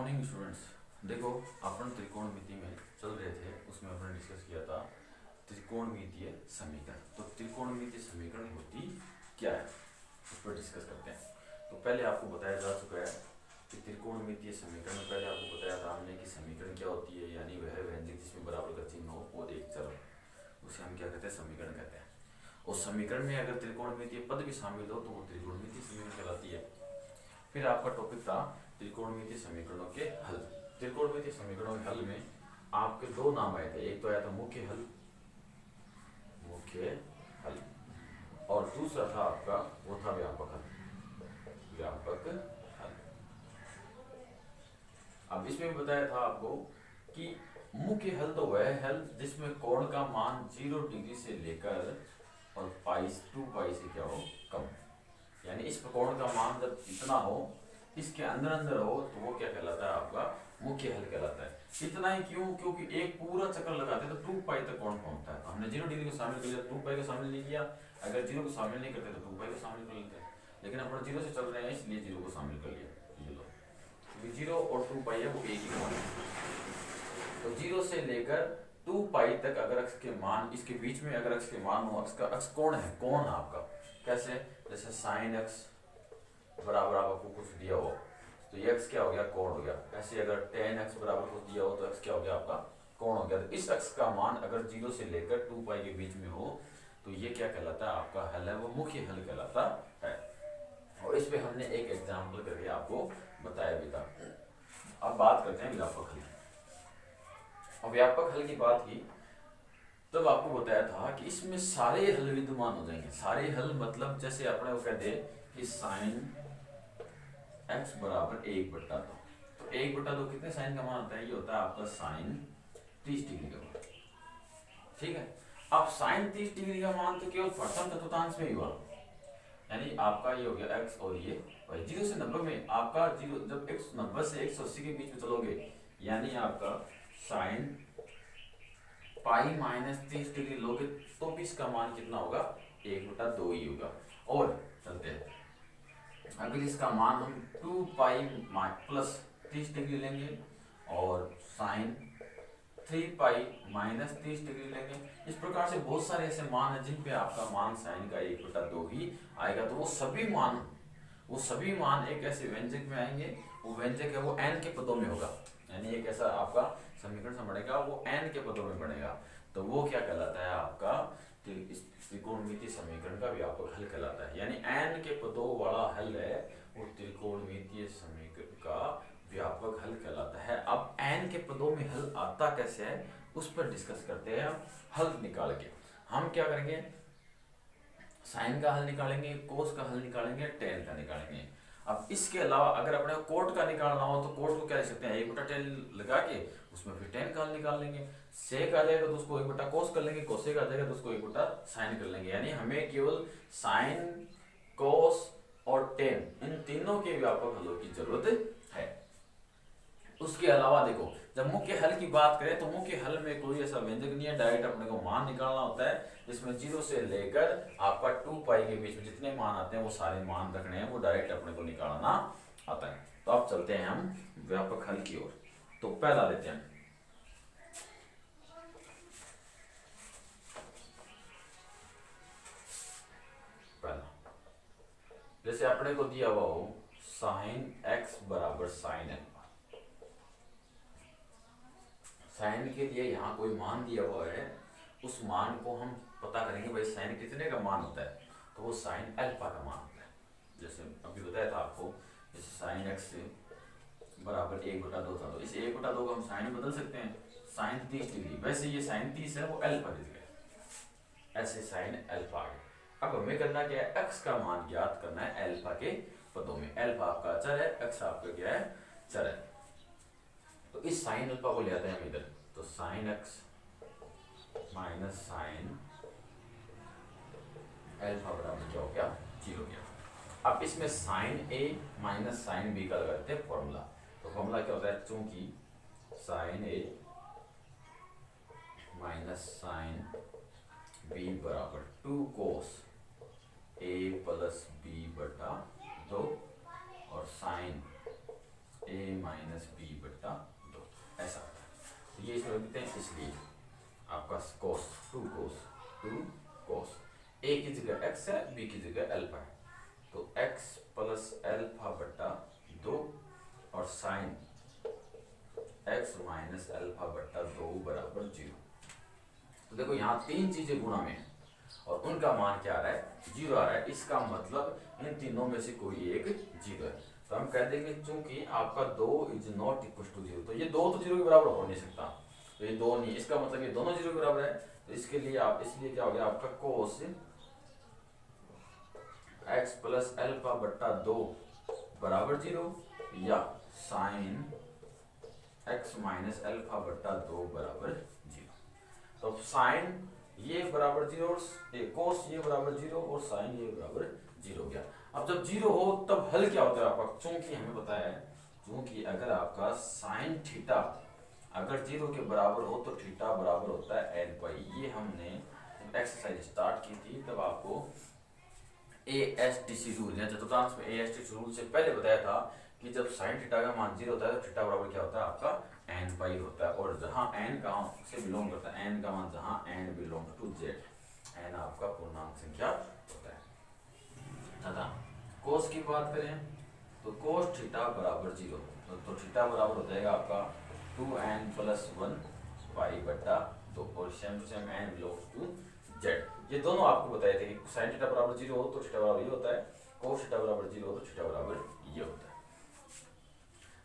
Morning students. देखो, अपन त्रिकोणमिति में चल रहे थे, उसमें अपन डिस्कस किया था त्रिकोणमितीय समीकरण। तो त्रिकोणमितीय समीकरण होती क्या है उस पर डिस्कस करते हैं। तो पहले आपको बताया जा चुका है कि त्रिकोणमितीय समीकरण में पहले आपको बताया था हमने कि समीकरण क्या होती है, यानी वह व्यंजक जिसमें बराबर का चिन्ह हो और एक चर हो, उसे हम क्या कहते हैं, समीकरण कहते हैं। और समीकरण में अगर त्रिकोणमितीय पद भी शामिल हो तो वो त्रिकोणमितीय समीकरण कहलाती है। फिर आपका टॉपिक था त्रिकोणमितीय समीकरणों के हल। त्रिकोणमितीय समीकरणों के हल में आपके दो नाम आए थे, एक तो आया था मुख्य हल, मुख्य हल, और दूसरा था आपका वो था व्यापक हल, व्यापक हल। अब इसमें भी बताया था आपको कि मुख्य हल तो वह हल जिसमें कोण का मान 0 डिग्री से लेकर और टू पाई से क्या हो, कम। यानी इस कोण का मान जब इतना हो, इसके अंदर अंदर हो, तो वो क्या कहलाता है, आपका मुख्य हल कहलाता है। इतना ही क्यों? क्योंकि एक पूरा चक्कर लगाते तो 2 पाई तक कोण पहुंचता है। तो हमने 0 डिग्री को शामिल कर लिया, 2 पाई को शामिल नहीं किया। अगर 0 को शामिल नहीं करते तो 2 पाई को शामिल कर लेते, लेकिन अपन 0 से चल रहे हैं इसलिए 0 को शामिल कर लिया। ये लो, क्योंकि 0 और 2 पाई है वो एक ही कोण है। तो 0 से लेकर 2 पाई तक अगर अक्ष के मान, इसके बीच में अगर अक्ष के मान हो, अक्ष का अक्ष कोण है, कोण आपका कैसे, जैसे साइन अक्ष बराबर आपको कुछ दिया हो तो ये अक्ष क्या हो गया, कोण हो गया। ऐसे अगर tan अक्ष बराबर कुछ दिया हो तो अक्ष क्या हो गया, आपका कोण हो गया। तो इस अक्ष का मान अगर 0 से लेकर 2 पाई के बीच में हो तो ये क्या कहलाता है, आपका हल है, वो मुख्य हल कहलाता है। और इस पे हमने एक एग्जाम्पल करके आपको बताया भी था। अब बात करते हैं व्यापक हल की। और व्यापक हल की बात की तब आपको बताया था कि इसमें सारे हल विद्यमान हो जाएंगे। सारे हल मतलब जैसे अपने वो कहते हैं कि साइन x बराबर 1/2। तो 1/2 कितने साइन का मान होता है, ये होता है आपका साइन 30 डिग्री का मान। ठीक है। अब साइन 30 डिग्री का मान तो केवल प्रथम चतुर्थांश में ही हुआ, यानी आपका ये हो गया x और ये 0 से 90 में आपका 0, जब x 90 से 180 के बीच में चलोगे, यानी आपका साइन पाई माइनस 30 डिग्री लोगे तो भी इसका मान कितना होगा, 1/2 ही होगा। और चलते हैं, अगर इसका मान हम 2 पाई प्लस 30 डिग्री लेंगे और साइन 3 पाई माइनस 30 डिग्री लेंगे, इस प्रकार से बहुत सारे ऐसे मान हैं जिन पे आपका मान साइन का 1/2 ही आएगा। तो वो सभी मान एक ऐसे व्यंजक में आएंगे, वो व्यंजक है वो n के पदों में होगा, यानी एक ऐसा आपका समीकरण बनेगा वो n के पदों में बनेगा। तो वो क्या कहलाता है, आपका त्रिकोणमितीय समीकरण का व्यापक हल कहलाता है। यानी n के पदों वाला हल है वो त्रिकोणमितीय समीकरण का व्यापक हल कहलाता है। अब n के पदों में हल आता कैसे है उस पर डिस्कस करते हैं। हल निकाल के हम क्या करेंगे, साइन का हल निकालेंगे, कोस का हल निकालेंगे, टेन का निकालेंगे। अब इसके अलावा अगर अपने कोट का निकालना हो तो कोट को क्या लिख सकते हैं, 1/10 लगा के उसमें फिर टेन का हल निकाल लेंगे। सेक आ जाएगा तो उसको 1/cos कर लेंगे, कोसेक आ जाएगा तो उसको 1/sin कर लेंगे। यानी हमें केवल साइन, कोस और टेन, इन तीनों के व्यापक हलों की जरूरत है। उसके अलावा देखो, जब मुख्य हल की बात करें तो मुख्य हल में कोई ऐसा व्यंजक नहीं है, डायरेक्ट अपने को मान निकालना होता है, जिसमें 0 से लेकर आपका 2 पाई के बीच में जितने मान आते हैं वो सारे मान रखने हैं, वो डायरेक्ट अपने को निकालना आता है। तो अब चलते हैं हम व्यापक हल की ओर। तो पहला लेते हैं, पहला जैसे अपने को दिया हुआ हो साइन x बराबर साइन n। साइन के लिए यहाँ कोई मान दिया हुआ है, उस मान को हम पता करेंगे भाई साइन कितने का मान होता है, तो वो साइन अल्फा का मान होता है। जैसे अभी बताया था आपको, जैसे साइन एक्स बराबर 1/2 था, तो इस 1/2 को हम साइन बदल सकते हैं, साइन 30 डिग्री। वैसे ये साइन 30 है वो अल्फा की जगह, ऐसे साइन अल्फा आ गया। अब हमें करना क्या है, एक्स का मान ज्ञात करना है अल्फा के पदों में। अल्फा आपका अचर है, एक्स आपका क्या है, चर है। तो इस साइन अल्फा को ले आते हैं हम इधर, तो sine x minus sine alpha बराबर क्या हो गया, 0 गया। अब इसमें साइन ए माइनस साइन बी का लगाते हैं फॉर्मूला। तो फॉर्मूला क्या होता है, चूंकि साइन ए माइनस साइन बी बराबर 2 कोस ए प्लस बी बटा 2 और साइन ए माइनस बी इसको रख देते हैं, इसलिए आपका कोस टू कोस ए की जगह एक्स है, बी की जगह अल्फा है, तो एक्स प्लस अल्फा बट्टा 2 और साइन एक्स माइनस अल्फा बट्टा 2 बराबर 0। तो देखो यहाँ तीन चीजें गुणा में है और उनका मान क्या आ रहा है, 0 आ रहा है। इसका मतलब इन तीनों में से कोई एक 0 है, तो हम कह देंगे चूंकि आपका 2 इज नॉट इक्वल टू 0, तो ये 2 तो 0 के बराबर हो नहीं सकता, तो ये 2 नहीं, इसका मतलब ये दोनों 0 के बराबर है। तो इसके लिए आप इसलिए क्या हो गया आपका कोस एक्स प्लस अल्फा बट्टा 2 बराबर 0 या साइन एक्स माइनस अल्फा बट्टा 2 बराबर 0। तो साइन ये बराबर 0 और कोस ये बराबर 0 और साइन ये बराबर 0 हो गया। अब जब 0 हो तब हल क्या होता है आपका, चूंकि हमें बताया है चूंकि अगर आपका साइन थीटा अगर 0 के बराबर हो तो थीटा बराबर होता है n पाई। ये हमने एक्सरसाइज स्टार्ट की थी तब आपको ASTC रूल या चतुर्थांश में ASTC रूल से पहले बताया था कि जब साइन थीटा का मान 0 होता है तो थीटा बराबर क्या होता है आपका n पाई होता है, और जहां n कहां से बिलोंग करता है, n का मान जहां n belong to z, n आपका पूर्णांक संख्या होता है। दादा कोस की बात करें तो कोस थीटा बराबर 0, तो थीटा बराबर हो जाएगा आपका 2n प्लस 1 पाई बट्टा 2 और same to same n belongs to z। ये दोनों आपको बताए थे कि साइन थीटा बराबर 0 हो तो थीटा बराबर ये होता है, कोस थीटा बराबर 0 हो तो थीटा बराबर ये होता है।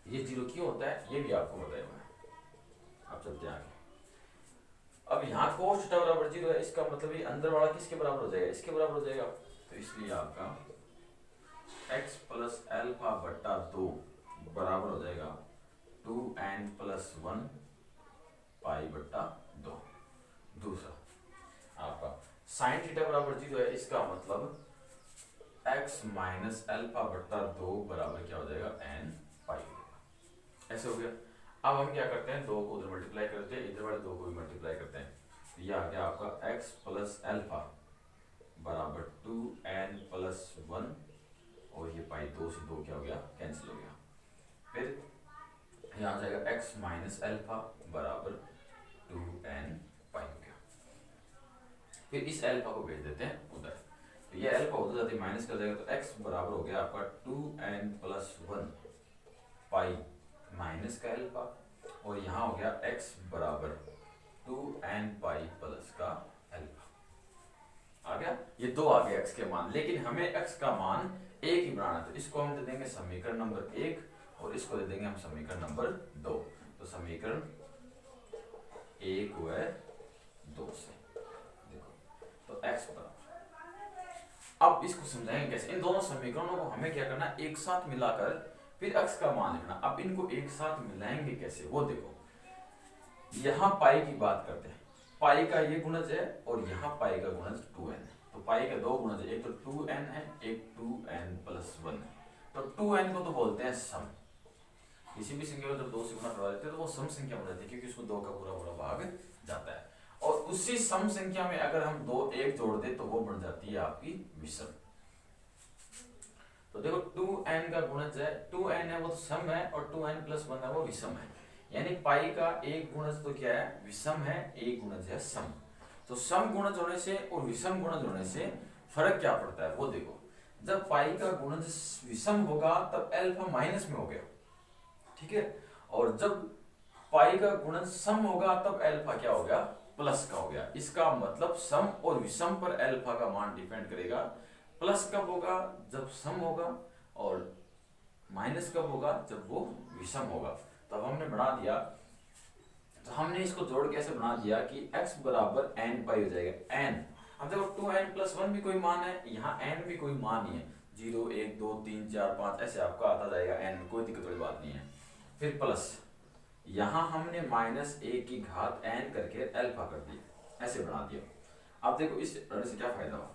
ये 0 क्यों होता है ये भी आपको बताया हुआ है। अब चलते हैं आगे। अब यहाँ कोस थीटा बराबर 0 है, इसका मतलब ये अंदर वाला किसके बराबर हो जाएगा, इसके बराबर हो जाएगा, तो इसलिए आपका x प्लस अल्फा बट्टा 2 बराबर हो जाएगा 2n प्लस 1 पाई बट्टा 2। दूसरा आपका साइन थीटा बराबर 0 है, इसका मतलब x माइनस अल्फा बट्टा 2 बराबर क्या हो जाएगा n पाई। ऐसे हो गया। अब हम क्या करते हैं, 2 को उधर मल्टीप्लाई करते हैं, इधर वाले 2 को भी मल्टीप्लाई करते हैं, तो यह आ गया आपका x प्लस अल्फा बराबर 2n प्लस 1 और ये पाई 2 से 2 क्या हो गया कैंसिल हो गया। फिर यहाँ आ जाएगा x माइनस अल्फा बराबर 2n पाई हो गया। फिर इस अल्फा को भेज देते हैं उधर, तो ये अल्फा उधर जाते माइनस कर जाएगा, तो x बराबर हो गया आपका 2n प्लस 1 पाई माइनस का अल्फा, और यहाँ हो गया x बराबर 2n पाई प्लस का अल्फा। आ गया, ये दो आ गए x के मान, लेकिन हमें x का मान एक ही बनाना है, तो इसको हम दे देंगे समीकरण नंबर 1 और इसको दे देंगे हम समीकरण नंबर 2। तो समीकरण 1 व 2 से देखो, तो x बराबर, अब इसको समझाएंगे कैसे। इन दोनों समीकरणों को हमें क्या करना, एक साथ मिलाकर फिर x का मान लिखना। अब इनको एक साथ मिलाएंगे कैसे वो देखो, यहाँ पाई की बात करते हैं, पाई का ये गुणज है और यहाँ पाई का गुणज 2n है, तो पाई का दो गुणज है, एक तो 2n है एक 2n प्लस 1 है। तो 2n को तो बोलते हैं सम, किसी भी संख्या को जब 2 से गुणा करवा देते हैं तो वो सम संख्या बन जाती है, क्योंकि उसको 2 का पूरा पूरा भाग जाता है, और उसी सम संख्या में अगर हम 2 1 जोड़ दे तो वो बन जाती है आपकी विषम। तो देखो 2n का गुणज है, 2n है वो तो सम है और 2n प्लस 1 है वो विषम है, यानी पाई का एक गुणज तो क्या है विषम है, एक गुणज है सम। तो सम गुणज होने से और विषम गुणज होने से फर्क क्या पड़ता है वो देखो, जब पाई का गुणज विषम होगा तब अल्फा माइनस में हो गया, ठीक है, और जब पाई का गुणज सम होगा तब अल्फा क्या हो गया प्लस का हो गया। इसका मतलब सम और विषम पर अल्फा का मान डिपेंड करेगा। प्लस कब होगा, जब सम होगा, और माइनस कब होगा, जब वो विषम होगा। तब हमने बना दिया, तो हमने इसको जोड़ के ऐसे बना दिया कि x बराबर n पाई हो जाएगा n। अब देखो 2n प्लस 1 भी कोई मान है, यहाँ n भी कोई मान ही है, 0 1 2 3 4 5 ऐसे आपका आता जाएगा n, कोई दिक्कत वाली बात नहीं है। फिर प्लस यहाँ हमने माइनस a की घात n करके अल्फा कर दिया, ऐसे बना दिया। अब देखो इस करने से क्या फायदा हुआ,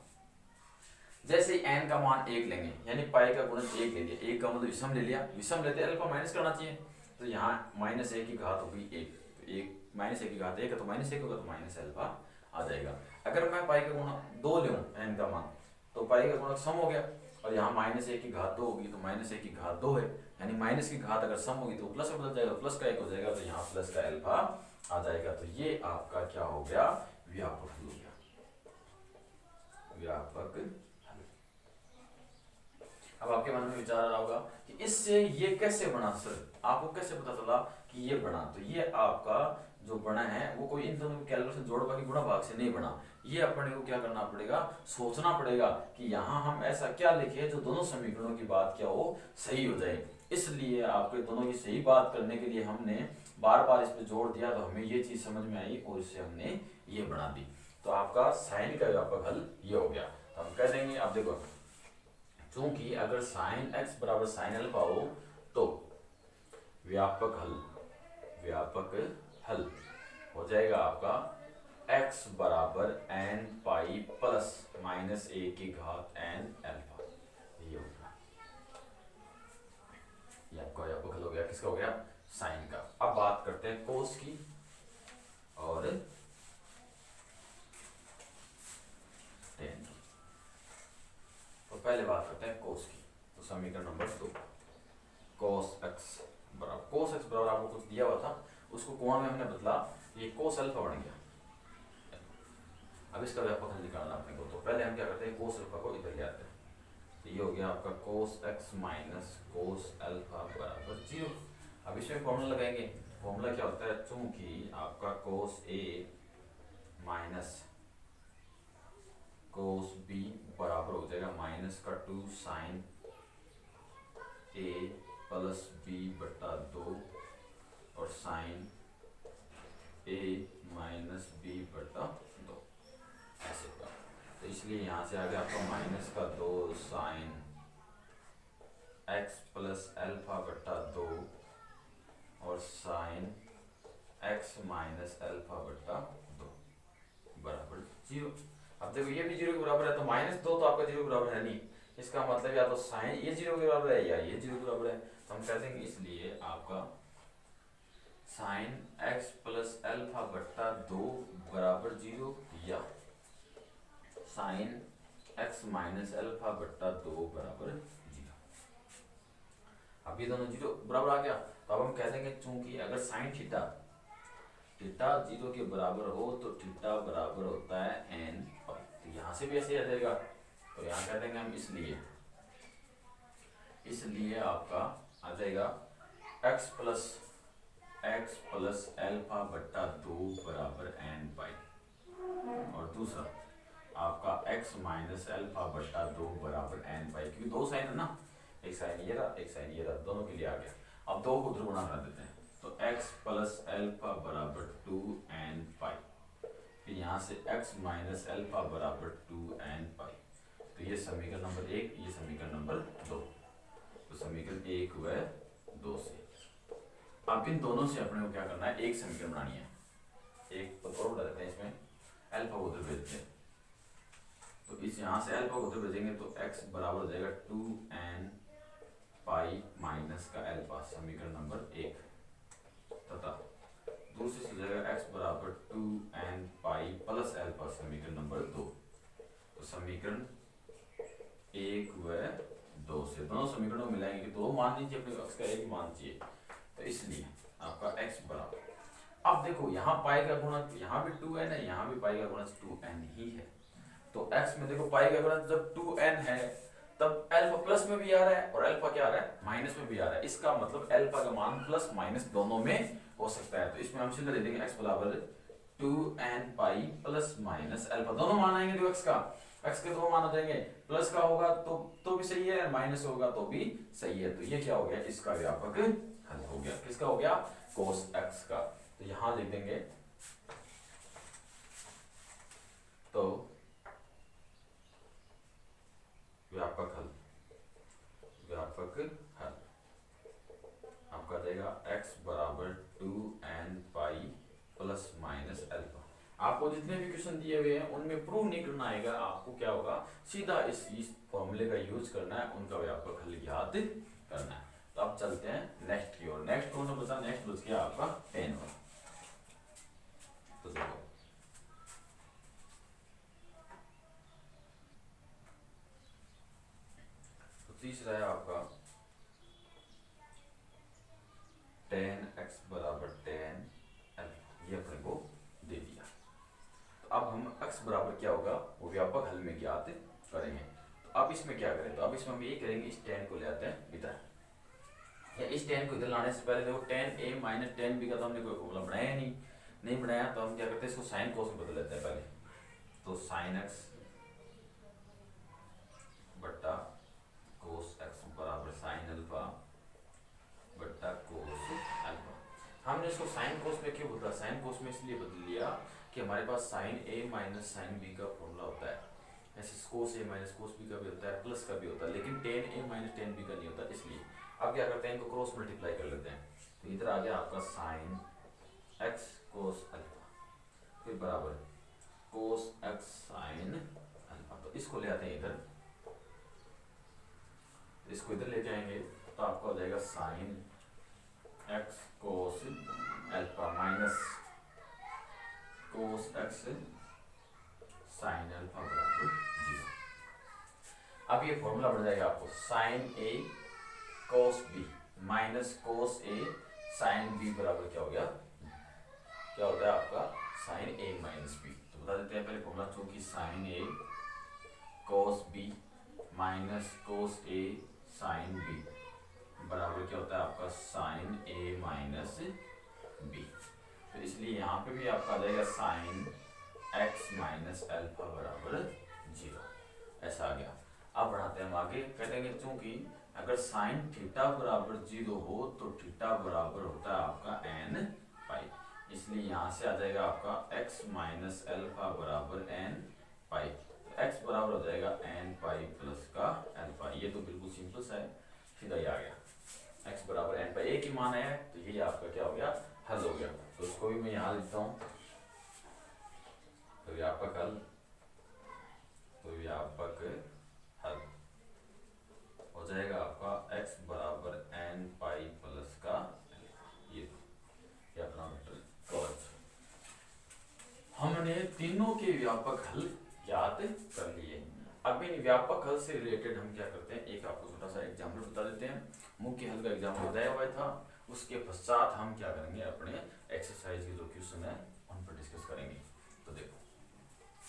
जैसे ही n का मान 1 लेंगे, यानी पाई का गुणज 1 ले लिया, 1 का मतलब विषम ले लिया, विषम लेते अल्फा माइनस करना चाहिए, तो यहाँ माइनस a की घात होगी 1, तो 1 माइनस a की घात 1 है तो माइनस 1 होगा, तो माइनस अल्फा आ जाएगा। अगर मैं पाई का गुणा 2 लूँ n का मान, तो पाई का गुणक सम हो गया, और यहाँ माइनस ए की घात 2 होगी तो माइनस ए की घात 2 है, यानी माइनस की घात अगर सम होगी तो प्लस में बदल जाएगा, प्लस का 1 हो जाएगा, तो यहाँ प्लस का अल्फा आ जाएगा। तो ये आपका क्या हो गया, व्यापक हल हो गया, व्यापक हल। अब आपके मन में विचार आ रहा होगा कि इससे ये कैसे बना सर, आपको कैसे पता चला कि ये बना? तो ये आपका जो बना है वो कोई इन दोनों कैलकुलेशन जोड़ भाग गुणा भाग से नहीं बना, ये अपने को क्या करना पड़ेगा, सोचना पड़ेगा कि यहाँ हम ऐसा क्या लिखे जो दोनों समीकरणों की बात क्या हो, सही हो जाए। इसलिए आपके दोनों की सही बात करने के लिए हमने बार बार इस पे जोड़ दिया, तो हमें ये चीज समझ में आई और इससे हमने ये बना दी। तो आपका साइन का व्यापक हल ये हो गया। तो हम कह देंगे, अब देखो चूंकि अगर साइन एक्स बराबर साइन अल्फा हो तो व्यापक हल हो जाएगा आपका x बराबर एन पाई प्लस माइनस ए की घात एन अल्फा, ये होगा, ये आपका व्यापक हल हो गया। किसका हो गया, साइन का। अब बात करते हैं कोस की और टेन की। तो पहले बात करते हैं कोस की। तो समीकरण नंबर 2, कोस एक्स बराबर आपको कुछ दिया हुआ था, उसको कोण में हमने बदला, ये कोस अल्फा बन गया। अब इसका व्यापक हल निकालना अपने को, तो पहले हम क्या करते हैं, कोस अल्फा को इधर ले आते हैं। तो ये हो गया आपका cos x minus cos alpha बराबर 0। अब इसमें फॉर्मूला लगाएंगे। फॉर्मूला क्या होता है, चूंकि आपका कोस ए माइनस कोस बी बराबर हो जाएगा माइनस का 2 साइन ए प्लस बी बटा 2 और साइन ए माइनस बी बटा 2, ऐसे होगा। तो इसलिए यहाँ से आ गया आपका माइनस का 2 साइन एक्स प्लस अल्फा बटा 2 और साइन एक्स माइनस अल्फा बटा 2 बराबर 0। अब देखो ये भी 0 के बराबर है, तो माइनस 2 तो आपका 0 के बराबर है नहीं, इसका मतलब या तो साइन ये 0 के बराबर है या ये 0 के बराबर है। तो हम कह देंगे इसलिए आपका साइन x प्लस अल्फा बट्टा 2 बराबर 0 या साइन x माइनस अल्फा बट्टा 2 बराबर 0। अब ये दोनों 0 बराबर आ गया। तो अब हम कह देंगे चूंकि अगर साइन थीटा 0 के बराबर हो तो थीटा बराबर होता है n पाई। तो यहाँ से भी ऐसे आ जाएगा, तो यहाँ कह देंगे हम इसलिए आपका आ जाएगा x प्लस अल्फा बट्टा 2 बराबर n पाई, और दूसरा आपका x माइनस अल्फा बट्टा 2 बराबर n पाई, क्योंकि दो साइन है ना, एक साइन ये रहा एक साइन ये रहा, दोनों के लिए आ गया। अब दो को ध्रुवणा कर देते हैं, तो x प्लस अल्फा बराबर 2n पाई, फिर यहाँ से x माइनस अल्फा बराबर 2n पाई। तो ये समीकरण नंबर 1, ये समीकरण नंबर 2। तो समीकरण 1 व 2 से अब इन दोनों से अपने को क्या करना है, एक समीकरण बनानी है। एक तो और बता देते हैं, इसमें अल्फा को उधर भेजते हैं, तो इस यहाँ से अल्फा को उधर भेजेंगे तो x बराबर हो जाएगा 2n पाई माइनस का अल्फा, समीकरण नंबर 1, तथा दूसरी से हो जाएगा x बराबर 2n पाई प्लस अल्फा, समीकरण नंबर 2। तो समीकरण 1 व 2 से दोनों समीकरणों मिलाएंगे कि दो मान लीजिए अपने x का एक मान चाहिए, तो इसलिए आपका x बराबर, अब देखो यहाँ पाई का गुणक, यहाँ भी 2n है, यहाँ भी पाई का गुणक 2n ही है। तो x में देखो पाई का गुणक जब 2n है तब अल्फा प्लस में भी आ रहा है और अल्फा क्या आ रहा है, माइनस में भी आ रहा है। इसका मतलब अल्फा का मान प्लस माइनस दोनों में हो सकता है। तो इसमें हम सीधा दे देंगे x बराबर 2n pi plus minus alpha, दोनों मान आएंगे जो x के दो मान हो जाएंगे, प्लस का होगा तो भी सही है, माइनस होगा तो भी सही है। तो ये क्या हो गया, इसका व्यापक हल हो गया। किसका हो गया, कोस x का। तो यहां लिख देंगे, तो व्यापक हल आपका देगा x बराबर 2n pi plus minus alpha. आपको जितने भी क्वेश्चन दिए हुए हैं उनमें प्रूव नहीं करना आएगा, आपको क्या होगा, सीधा इस फॉर्मूले का यूज करना है, उनका व्यापक हल याद करना है। तो अब चलते हैं नेक्स्ट की ओर। नेक्स्ट कौन सा बचा, नेक्स्ट बच गया आपका 10 वाला। तो देखो टेन एक्स बराबर टेन अल्फा, ये अपने को दे दिया। तो अब हम x बराबर क्या होगा वो व्यापक हल में ज्ञात करेंगे। तो अब इसमें क्या करें, तो अब इसमें हम ये करेंगे, इस टेन को ले आते हैं इधर, या इस टेन को इधर लाने से पहले देखो टेन ए माइनस टेन बी का तो हमने कोई फॉर्मूला बनाया नहीं बनाया, तो हम क्या करते हैं इसको साइन कोस में बदल लेते हैं पहले। तो साइन एक्स बट्टा कोस एक्स बराबर साइन अल्फा बट्टा कोस अल्फा। हमने इसको साइन कोस में क्यों बदला, साइन कोस में इसलिए बदल लिया कि हमारे पास साइन ए माइनस साइन बी का फॉर्मूला होता है, ऐसे कोस ए माइनस कोस बी का भी होता है, प्लस का भी होता है, लेकिन टेन ए माइनस टेन बी का नहीं होता। इसलिए अब क्या करते हैं, इनको क्रॉस मल्टीप्लाई कर लेते हैं। तो इधर आ गया आपका साइन एक्स कोस अल्फा, फिर बराबर कोस एक्स साइन अल्फा। तो इसको ले आते हैं इधर, इसको इधर ले जाएंगे तो आपको हो जाएगा sine x cos alpha minus cos x sine alpha बराबर 0। अब ये फॉर्मूला बन जाएगा आपको साइन ए कोस बी माइनस कोस ए साइन बी बराबर क्या हो गया, क्या होता है आपका साइन ए माइनस बी। तो बता देते हैं पहले फॉर्मूला, चूंकि साइन ए कोस बी माइनस कोस ए साइन बी बराबर क्या होता है आपका साइन ए माइनस बी। तो इसलिए यहाँ पे भी आपका आ जाएगा साइन एक्स माइनस अल्फा बराबर 0, ऐसा आ गया। अब बढ़ाते हैं हम आगे, कहते हैं चूंकि अगर साइन थीटा बराबर 0 हो तो थीटा बराबर होता है आपका एन पाई, इसलिए यहाँ से आ जाएगा आपका x माइनस अल्फा बराबर एन पाई। तो x बराबर हो जाएगा एन पाई प्लस का अल्फा। ये तो बिल्कुल सिंपल सा है, सीधा ही आ गया, x बराबर एन पाई, एक ही मान है, तो ये आपका क्या हो गया, हल हो गया। तो उसको भी मैं यहाँ लिखता हूँ, तो व्यापक हल, तो व्यापक हल हो जाएगा आपका x बराबर एन पाई प्लस का ये अपना वेक्टर कॉस। हमने तीनों के व्यापक हल याद कर लिए। अब इन व्यापक हल से रिलेटेड हम क्या करते हैं, एक आपको छोटा सा एग्जाम्पल बता देते हैं। मुख्य हल का एग्जाम्पल बताया हुआ था, उसके पश्चात हम क्या करेंगे, अपने एक्सरसाइज के जो क्वेश्चन है उन पर डिस्कस करेंगे। तो देखो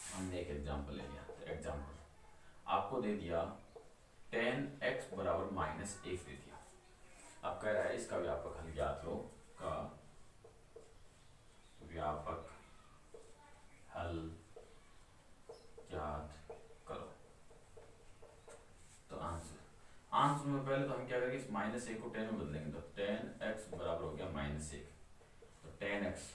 हमने एक एग्जाम्पल ले लिया, तो एग्जाम्पल आपको दे दिया टेन एक्स बराबर माइनस 1 दे दिया। अब कह रहा है इसका व्यापक हल ज्ञात लो, का व्यापक हल ज्ञात करो। तो आंसर में पहले तो हम क्या करेंगे, इस माइनस 1 को 10 में बदलेंगे, तो टेन एक्स बराबर हो गया माइनस 1। तो टेन एक्स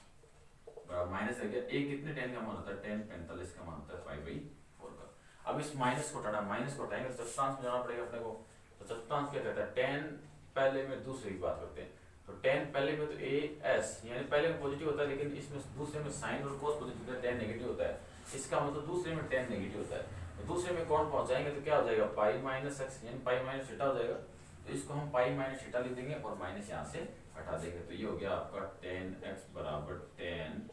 बराबर माइनस हो गया, एक कितने 10 का मान होता है, 10 45 का मान होता है 5/4 का। अब इस माइनस को हटाना, माइनस को हटाएंगे तो चतुर्थांश में जाना पड़ेगा अपने को। तो चतुर्थांश क्या कहता है, 10 पहले में दूसरे की बात करते हैं, तो 10 पहले में तो ए एस यानी पहले में पॉजिटिव होता है, लेकिन इसमें दूसरे में साइन और कोस पॉजिटिव होता है, 10 नेगेटिव होता है। इसका मतलब दूसरे में 10 नेगेटिव होता है, तो दूसरे में कौन पहुंचाएंगे तो क्या हो जाएगा, पाई माइनस एक्स यानी पाई माइनस थीटा हो जाएगा। तो इसको हम पाई माइनस थीटा लिख देंगे और माइनस यहाँ से हटा देंगे, तो ये हो गया आपका 10x बराबर 10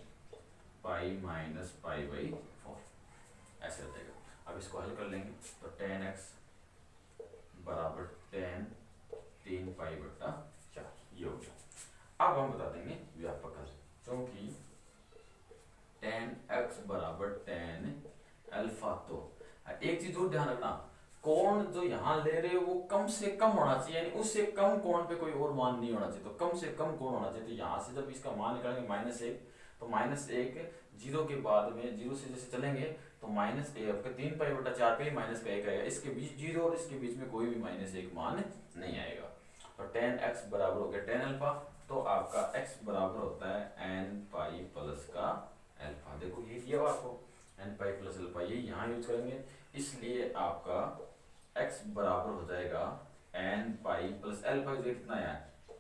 पाई माइनस पाई/4, ऐसे हो जाएगा। अब इसको हल कर लेंगे, तो 10x बराबर 10 3 पाई/4, ये हो गया। अब हम बता देंगे व्यापक हल, क्योंकि 10x बराबर 10 अल्फा। तो एक चीज और ध्यान रखना, कोण जो यहाँ ले रहे हो वो कम से कम होना चाहिए, यानी उससे कम कोण पे कोई और मान नहीं होना चाहिए, तो कम से कम कोण होना चाहिए। तो यहाँ से जब इसका मान निकालेंगे -1, तो -1 जीरो के बाद में, जीरो से जैसे चलेंगे तो -1 आपका 3 पाई/4 पे माइनस का 1 आएगा, इसके बीच जीरो और इसके बीच में कोई भी -1 मान नहीं आएगा। तो 10x बराबर हो गया 10 अल्फा, तो आपका x बराबर होता है n पाई प्लस का अल्फा। देखो ये दिया हुआ आपको n पाई प्लस अल्फा, ये यहाँ यूज करेंगे, इसलिए आपका x बराबर हो जाएगा n पाई प्लस अल्फा, कितना है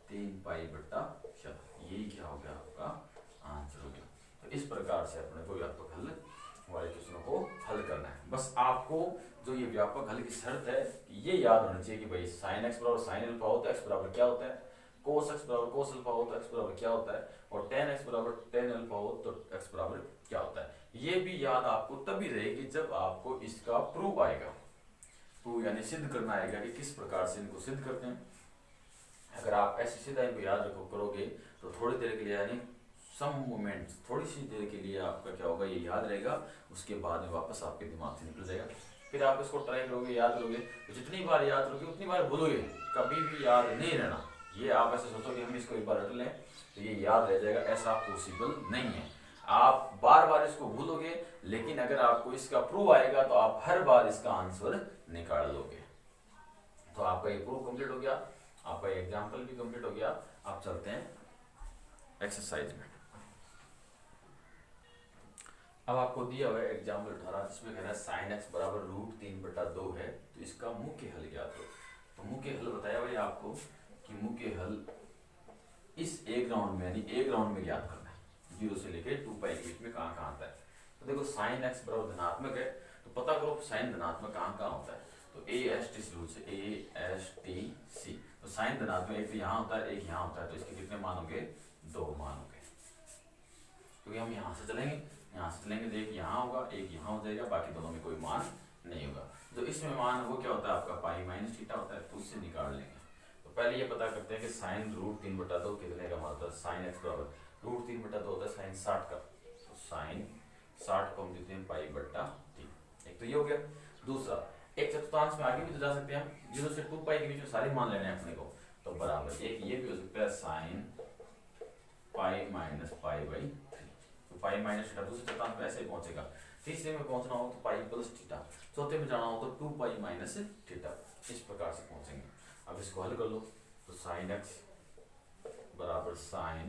3 पाई/4। ये क्या हो गया आपका आंसर हो गया। तो इस प्रकार से अपने को व्यापक हल वाले क्वेश्चनों को हल करना है। बस आपको जो ये व्यापक हल की शर्त है ये याद होनी चाहिए कि भाई साइन एक्स बराबर साइन अल्फा हो तो एक्स बराबर क्या होता है, कोस एक्स बराबर कोस अल्फा हो तो एक्स बराबर क्या होता है, और टेन एक्स बराबर टेन अल्फा हो तो एक्स बराबर क्या होता है। ये भी याद आपको तभी रहेगी जब आपको इसका प्रूफ आएगा, प्रूफ यानी सिद्ध करना आएगा कि किस प्रकार से इनको सिद्ध करते हैं। अगर आप ऐसे सीधा इनको याद रखो करोगे तो थोड़ी देर के लिए यानी सम मोमेंट्स थोड़ी सी देर के लिए आपका क्या होगा ये याद रहेगा, उसके बाद में वापस आपके दिमाग से निकल जाएगा। फिर आप इसको ट्राई करोगे, याद करोगे, तो जितनी बार याद करोगे उतनी बार भूलोगे, कभी भी याद नहीं रहना। ये आप ऐसे सोचो कि हम इसको एक बार रट लें तो ये याद रह जाएगा, ऐसा पॉसिबल नहीं है। आप बार बार इसको भूलोगे, लेकिन अगर आपको इसका प्रूफ आएगा तो आप हर बार इसका आंसर निकाल लोगे। तो आपका ये प्रूफ कंप्लीट हो गया, आपका एग्जाम्पल भी कंप्लीट हो गया। आप चलते हैं एक्सरसाइज में। अब आपको दिया हुआ है एग्जाम्पल 18 जिसमें कह रहा है साइन एक्स बराबर √3/2 है, तो इसका मुख्य हल ज्ञात हो। तो मुख्य हल बताया भाई आपको कि मुख्य हल इस एक राउंड में यानी एक राउंड में ज्ञात करना है, 0 से लेके 2π के बीच में कहाँ कहाँ आता है। तो देखो साइन एक्स बराबर धनात्मक है, तो पता करो साइन धनात्मक कहाँ कहाँ होता है। तो AST से रूट से ASTC, तो साइन धनात्मक एक तो यहाँ होता है एक यहाँ होता है, तो इसके कितने मान होंगे, 2 मान होंगे। क्योंकि हम यहाँ से चलेंगे, यहाँ से चलेंगे तो एक यहाँ होगा एक यहाँ हो जाएगा, बाकी दोनों में कोई मान नहीं होगा। जो इसमें मान वो क्या होता है आपका पाई माइनस थीटा होता है, तो उससे निकाल लेंगे। तो पहले ये पता करते हैं कि साइन √3/2 कितने का मान होता है। साइन एक्स बराबर √3/2 होता है साइन 60 का, तो साइन 60 को हम देते हैं π/3। एक तो ये हो गया। दूसरा एक चतुर्थांश में आगे भी तो जा सकते हैं हम, 0 से 2π के बीच में सारे मान लेने हैं अपने को, तो बराबर एक ये भी हो सकता है साइन π माइनस π/3। तो पाई माइनस थीटा दूसरे चतुर्थांश में ऐसे पहुंचेगा। तीसरे में पहुंचना हो तो पाई प्लस थीटा, चौथे में जाना हो तो 2π माइनस थीटा, इस प्रकार से पहुंचेंगे। अब इसको हल कर लो, तो साइन एक्स बराबर साइन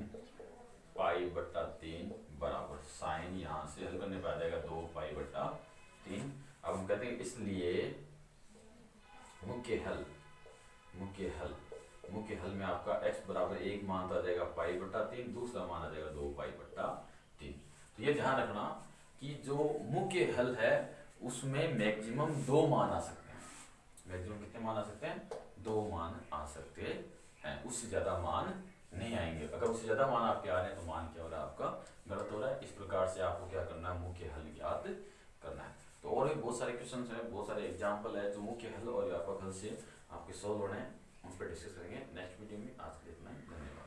π/3 बराबर साइन, यहाँ से हल करने पर आ जाएगा 2π/3। अब हम कहते हैं इसलिए मुख्य हल में आपका x बराबर 1 मान आ जाएगा π/3, दूसरा मान आ जाएगा 2π/3। तो ये ध्यान रखना कि जो मुख्य हल है उसमें मैक्सिमम 2 मान आ सकते हैं। मैक्सिमम कितने मान आ सकते हैं, 2 मान आ सकते हैं, उससे ज्यादा मान नहीं आएंगे। अगर उससे ज्यादा मान आपके आ रहे हैं तो मान क्या हो रहा है आपका गलत हो रहा है। इस प्रकार से आपको क्या करना है, मुख्य हल ज्ञात करना है। तो और भी बहुत सारे क्वेश्चन है, बहुत सारे एग्जाम्पल है जो मुख्य हल और व्यापक हल से आपके सोल्व होने हैं, उन पर डिस्कस करेंगे नेक्स्ट वीडियो में। आज के लिए इतना ही, धन्यवाद।